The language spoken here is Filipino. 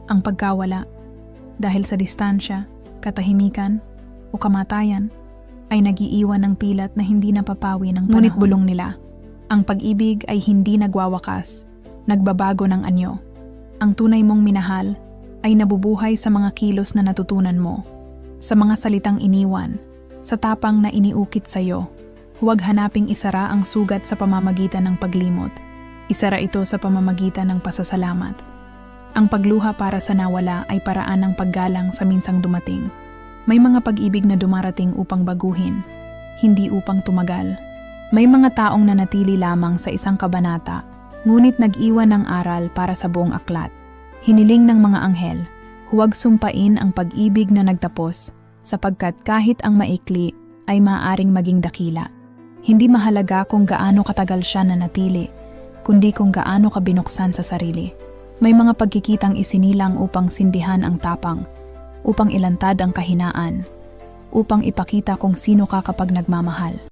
ang pagkawala. Dahil sa distansya, katahimikan, o kamatayan, ay nagiiwan ng pilat na hindi napapawi ng panahon. Ngunit bulong nila, ang pag-ibig ay hindi nagwawakas, nagbabago ng anyo. Ang tunay mong minahal ay nabubuhay sa mga kilos na natutunan mo, sa mga salitang iniwan, sa tapang na iniukit sa'yo. Huwag hanaping isara ang sugat sa pamamagitan ng paglimot. Isara ito sa pamamagitan ng pasasalamat. Ang pagluha para sa nawala ay paraan ng paggalang sa minsang dumating. May mga pag-ibig na dumarating upang baguhin, hindi upang tumagal. May mga taong nanatili lamang sa isang kabanata, ngunit nag-iwan ng aral para sa buong aklat. Hiniling ng mga anghel, huwag sumpain ang pag-ibig na nagtapos, sapagkat kahit ang maikli ay maaaring maging dakila. Hindi mahalaga kung gaano katagal siya nanatili, kundi kung gaano ka binuksan sa sarili. May mga pagkikitang isinilang upang sindihan ang tapang, upang ilantad ang kahinaan, upang ipakita kung sino ka kapag nagmamahal.